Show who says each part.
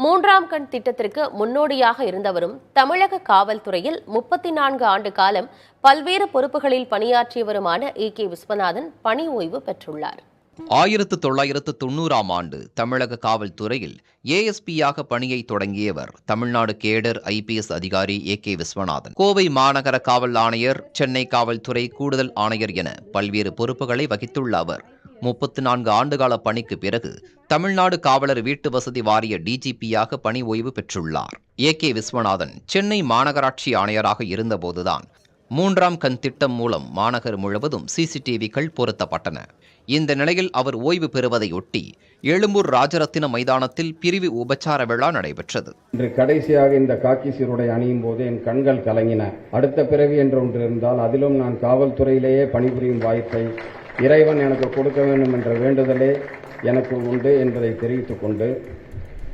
Speaker 1: மூன்றாம் கண் திட்டத்திற்கு முன்னோடியாக இருந்தவரும் தமிழக காவல்துறையில் 34 ஆண்டு காலம் பல்வேறு பொறுப்புகளில் பணியாற்றியவருமான கே விஸ்வநாதன் பணி ஓய்வு பெற்றுள்ளார்.
Speaker 2: 1990ஆம் ஆண்டு தமிழக காவல்துறையில் ஏஎஸ்பியாக பணியை தொடங்கியவர் தமிழ்நாடு கேடர் ஐபிஎஸ் அதிகாரி கே விஸ்வநாதன். கோவை மாநகர காவல் ஆணையர், சென்னை காவல்துறை கூடுதல் ஆணையர் என பல்வேறு பொறுப்புகளை வகித்துள்ள அவர் 34 ஆண்டுகால பணிக்கு பிறகு தமிழ்நாடு காவலர் வீட்டு வசதி வாரிய டிஜிபியாக பணி ஓய்வு பெற்றுள்ளார். கே விஸ்வநாதன் சென்னை மாநகராட்சி ஆணையராக இருந்தபோதுதான் மூன்றாம் கண் திட்டம் மூலம் மாநகர் முழுவதும் சிசிடிவிகள் பொருத்தப்பட்டன. இந்த நிலையில் அவர் ஓய்வு பெறுவதையொட்டி எழும்பூர் ராஜரத்தின மைதானத்தில் பிரிவு உபச்சார விழா நடைபெற்றது.
Speaker 3: இன்று கடைசியாக இந்த காக்கி சீருடை அணியும் போது என் கண்கள் கலங்கின. அடுத்த பிறவி என்று ஒன்று இருந்தால் அதிலும் நான் காவல்துறையிலேயே பணிபுரியும் வாய்ப்பை இறைவன் எனக்கு கொடுக்க வேண்டும் என்ற வேண்டுதலே எனக்கு உண்டு என்பதை தெரிவித்துக் கொண்டு